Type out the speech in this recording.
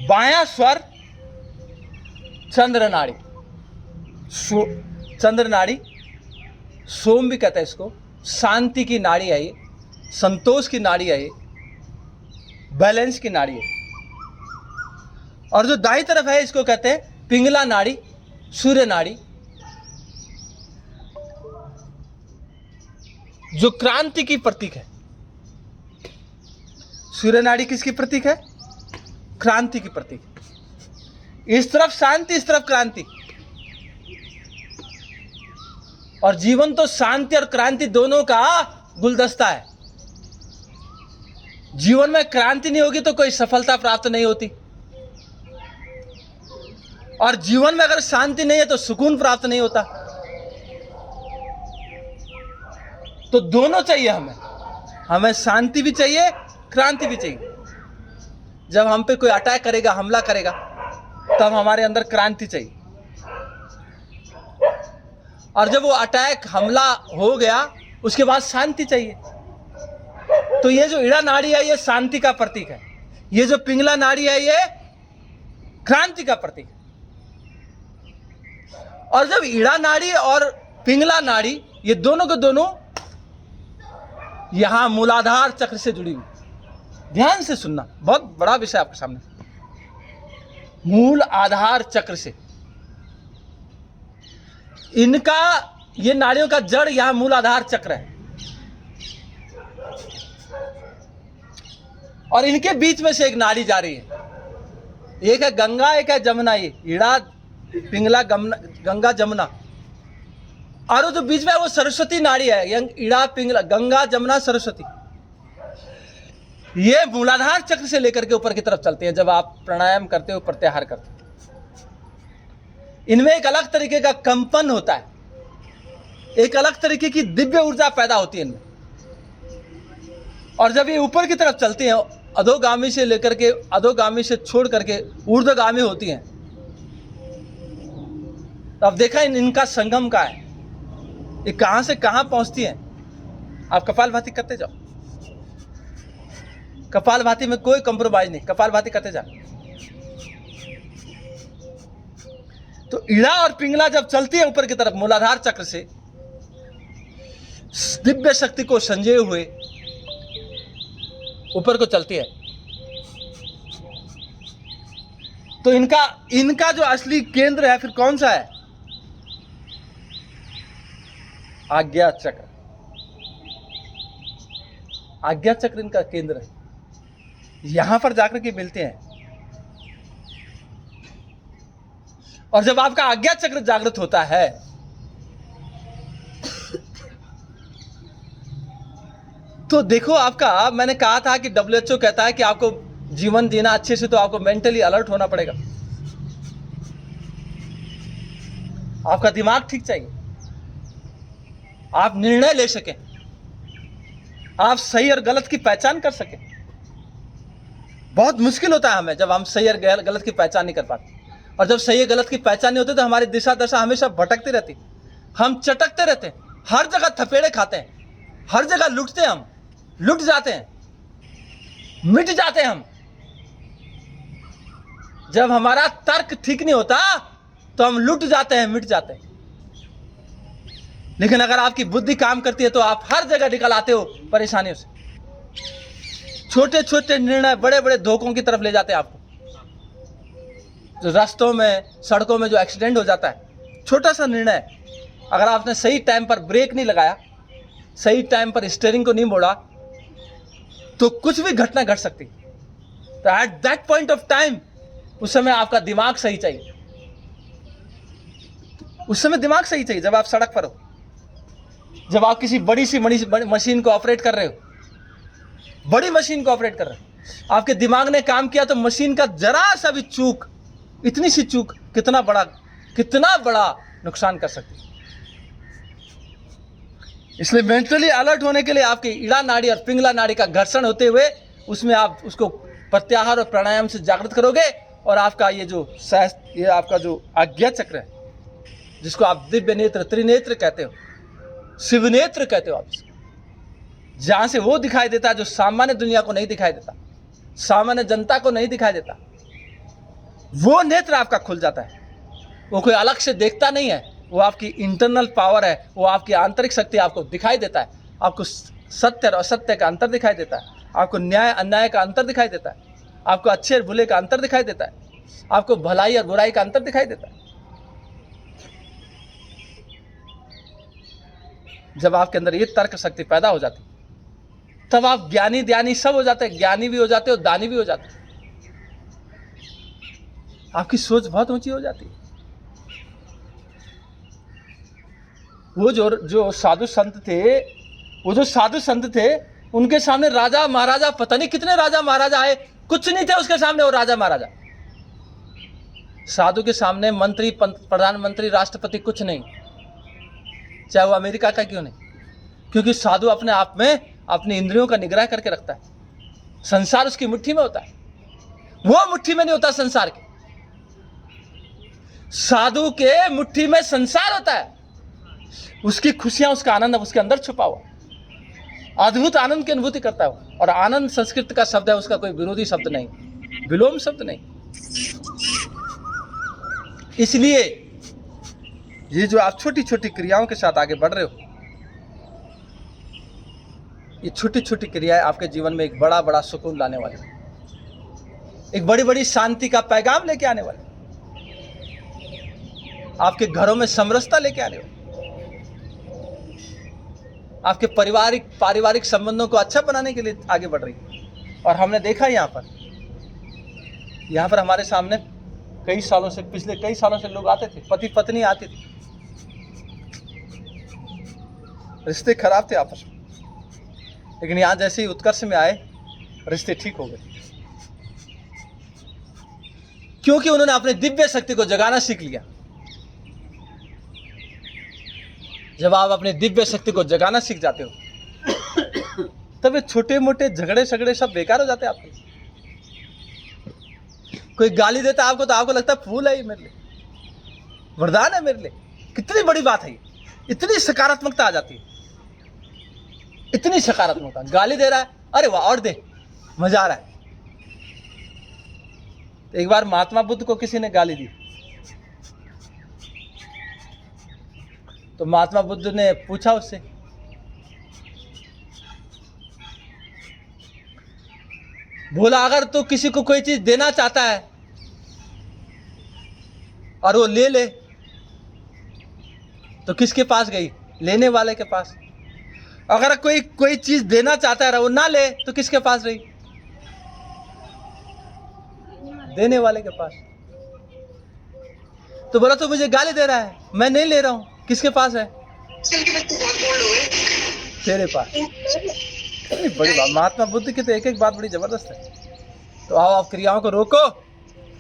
बायां स्वर चंद्र नाड़ी, चंद्र नाड़ी, सोम भी कहते हैं इसको। शांति की नाड़ी है ये, संतोष की नाड़ी है ये, बैलेंस की नाड़ी है। और जो दाईं तरफ है इसको कहते हैं पिंगला नाड़ी, सूर्य नाड़ी, जो क्रांति की प्रतीक है। सूर्य नाड़ी किसकी प्रतीक है? क्रांति की प्रतीक। इस तरफ शांति, इस तरफ क्रांति। और जीवन तो शांति और क्रांति दोनों का गुलदस्ता है। जीवन में क्रांति नहीं होगी तो कोई सफलता प्राप्त नहीं होती, और जीवन में अगर शांति नहीं है तो सुकून प्राप्त नहीं होता। तो दोनों चाहिए हमें शांति भी चाहिए, क्रांति भी चाहिए। जब हम पे कोई अटैक करेगा, हमला करेगा, तब हमारे अंदर क्रांति चाहिए। और जब वो अटैक, हमला हो गया, उसके बाद शांति चाहिए। तो ये जो ईड़ा नाड़ी है ये शांति का प्रतीक है, ये जो पिंगला नाड़ी है ये क्रांति का प्रतीक है। और जब ईड़ा नाड़ी और पिंगला नाड़ी ये दोनों के दोनों यहां मूलाधार चक्र से जुड़ी हुई, ध्यान से सुनना, बहुत बड़ा विषय आपके सामने। मूल आधार चक्र से, इनका, ये नाड़ियों का जड़ यहां मूल आधार चक्र है, और इनके बीच में से एक नाड़ी जा रही है। एक है गंगा, एक है जमुना। ये ईड़ा पिंगला गंगा जमुना, और जो बीच में है वो सरस्वती नाड़ी है। ईड़ा पिंगला गंगा जमुना सरस्वती, ये मूलाधार चक्र से लेकर के ऊपर की तरफ चलते हैं। जब आप प्राणायाम करते हो, प्रत्याहार करते हो, इनमें एक अलग तरीके का कंपन होता है, एक अलग तरीके की दिव्य ऊर्जा पैदा होती है इनमें। और जब ये ऊपर की तरफ चलती हैं, अधोगामी से लेकर के, अधोगामी से छोड़ करके ऊर्ध्वगामी होती हैं, तो अब देखा इनका संगम का है, ये कहां से कहां पहुंचती हैं। आप कपालभाति करते जाओ, कपालभाति में कोई कंप्रोमाइज नहीं, कपालभाति करते जाओ। तो ईड़ा और पिंगला जब चलती है ऊपर की तरफ मूलाधार चक्र से, दिव्य शक्ति को संजोए हुए ऊपर को चलती है, तो इनका जो असली केंद्र है फिर कौन सा है? आज्ञा चक्र। आज्ञा चक्र इनका केंद्र है, यहां पर जाकर के मिलते हैं। और जब आपका आज्ञा चक्र जागृत होता है, तो देखो, आपका, मैंने कहा था कि WHO कहता है कि आपको जीवन जीना अच्छे से तो आपको मेंटली अलर्ट होना पड़ेगा, आपका दिमाग ठीक चाहिए, आप निर्णय ले सकें, आप सही और गलत की पहचान कर सकें। बहुत मुश्किल होता है हमें जब हम सही और गलत की पहचान नहीं कर पाते, और जब सही और गलत की पहचान नहीं होती तो हमारी दिशा दशा हमेशा भटकती रहती, हम चटकते रहते हैं, हर जगह थपेड़े खाते हैं, हर जगह लुटते हैं, हम लुट जाते हैं, मिट जाते हैं हम। जब हमारा तर्क ठीक नहीं होता तो हम लुट जाते हैं, मिट जाते हैं। लेकिन अगर आपकी बुद्धि काम करती है तो आप हर जगह निकल आते हो परेशानियों से। छोटे छोटे निर्णय बड़े बड़े धोखों की तरफ ले जाते हैं आपको। जो रास्तों में, सड़कों में जो एक्सीडेंट हो जाता है, छोटा सा निर्णय, अगर आपने सही टाइम पर ब्रेक नहीं लगाया, सही टाइम पर स्टीयरिंग को नहीं मोड़ा, तो कुछ भी घटना घट सकती। तो at that point of time, उस समय आपका दिमाग सही चाहिए, उस समय दिमाग सही चाहिए। जब आप सड़क पर हो, जब आप किसी बड़ी सी मशीन को ऑपरेट कर रहे हो, बड़ी मशीन को ऑपरेट कर रहे हो, आपके दिमाग ने काम किया तो मशीन का जरा सा भी चूक, इतनी सी चूक कितना बड़ा नुकसान कर सकती है। इसलिए मेंटली अलर्ट होने के लिए आपकी ईड़ा नाड़ी और पिंगला नाड़ी का घर्षण होते हुए उसमें आप उसको प्रत्याहार और प्राणायाम से जागृत करोगे, और आपका ये आपका जो आज्ञा चक्र है, जिसको आप दिव्य नेत्र, त्रिनेत्र कहते हो, शिव नेत्र कहते हो आप इसको, जहां से वो दिखाई देता है जो सामान्य दुनिया को नहीं दिखाई देता, सामान्य जनता को नहीं दिखाई देता। वो नेत्र आपका खुल जाता है। वो कोई अलग से देखता नहीं है, वो आपकी इंटरनल पावर है, वो आपकी आंतरिक शक्ति आपको दिखाई देता है। आपको सत्य और असत्य का अंतर दिखाई देता है, आपको न्याय अन्याय का अंतर दिखाई देता है, आपको अच्छे और बुरे का अंतर दिखाई देता है, आपको भलाई और बुराई का अंतर दिखाई देता है। जब आपके अंदर ये तर्क शक्ति पैदा हो जाती, तब आप ज्ञानी ध्यानी सब हो जाते हैं, ज्ञानी भी हो जाते हो, दानी भी हो जाते हैं। आपकी सोच बहुत ऊंची हो जाती है। वो जो साधु संत थे, वो जो साधु संत थे, उनके सामने राजा महाराजा, पता नहीं कितने राजा महाराजा आए, कुछ नहीं थे उसके सामने वो राजा महाराजा। साधु के सामने मंत्री, प्रधानमंत्री, राष्ट्रपति कुछ नहीं, चाहे वो अमेरिका का क्यों नहीं, क्योंकि साधु अपने आप में अपनी इंद्रियों का निग्रह करके रखता है। संसार उसकी मुट्ठी में होता है, वो मुट्ठी में नहीं होता संसार के। साधु के मुट्ठी में संसार होता है, उसकी खुशियां, उसका आनंद उसके अंदर छुपा हुआ, अद्भुत आनंद की अनुभूति करता है। और आनंद संस्कृत का शब्द है, उसका कोई विरोधी शब्द नहीं, विलोम शब्द नहीं। इसलिए ये जो आप छोटी छोटी क्रियाओं के साथ आगे बढ़ रहे हो, ये छोटी छोटी क्रियाएं आपके जीवन में एक बड़ा बड़ा सुकून लाने वाली, एक बड़ी बड़ी शांति का पैगाम लेके आने वाली, आपके घरों में समरसता लेके आने वाली, आपके पारिवारिक संबंधों को अच्छा बनाने के लिए आगे बढ़ रही है। और हमने देखा यहाँ पर हमारे सामने कई सालों से, पिछले कई सालों से लोग आते थे, पति पत्नी आते थे, रिश्ते खराब थे आपस में, लेकिन यहाँ जैसे ही उत्कर्ष में आए, रिश्ते ठीक हो गए, क्योंकि उन्होंने अपनी दिव्य शक्ति को जगाना सीख लिया। जब आप अपनी दिव्य शक्ति को जगाना सीख जाते हो, तब ये छोटे मोटे झगड़े सब बेकार हो जाते हैं आपके। कोई गाली देता है आपको तो आपको लगता है फूल है ये मेरे लिए, वरदान है मेरे लिए, कितनी बड़ी बात है ये, इतनी सकारात्मकता आ जाती है, इतनी सकारात्मकता। गाली दे रहा है, अरे वाह और दे, मजा आ रहा है। एक बार महात्मा बुद्ध को किसी ने गाली दी, तो महात्मा बुद्ध ने पूछा उससे, बोला अगर तू किसी को कोई चीज देना चाहता है और वो ले ले, तो किसके पास गई? लेने वाले के पास। अगर कोई चीज देना चाहता है वो ना ले, तो किसके पास रही? देने वाले के पास। तो बोला तो मुझे गाली दे रहा है, मैं नहीं ले रहा हूं, किसके पास है? तेरे पास। कितनी बड़ी बात। महात्मा बुद्ध की तो एक एक बात बड़ी जबरदस्त है। तो आओ आप क्रियाओं को रोको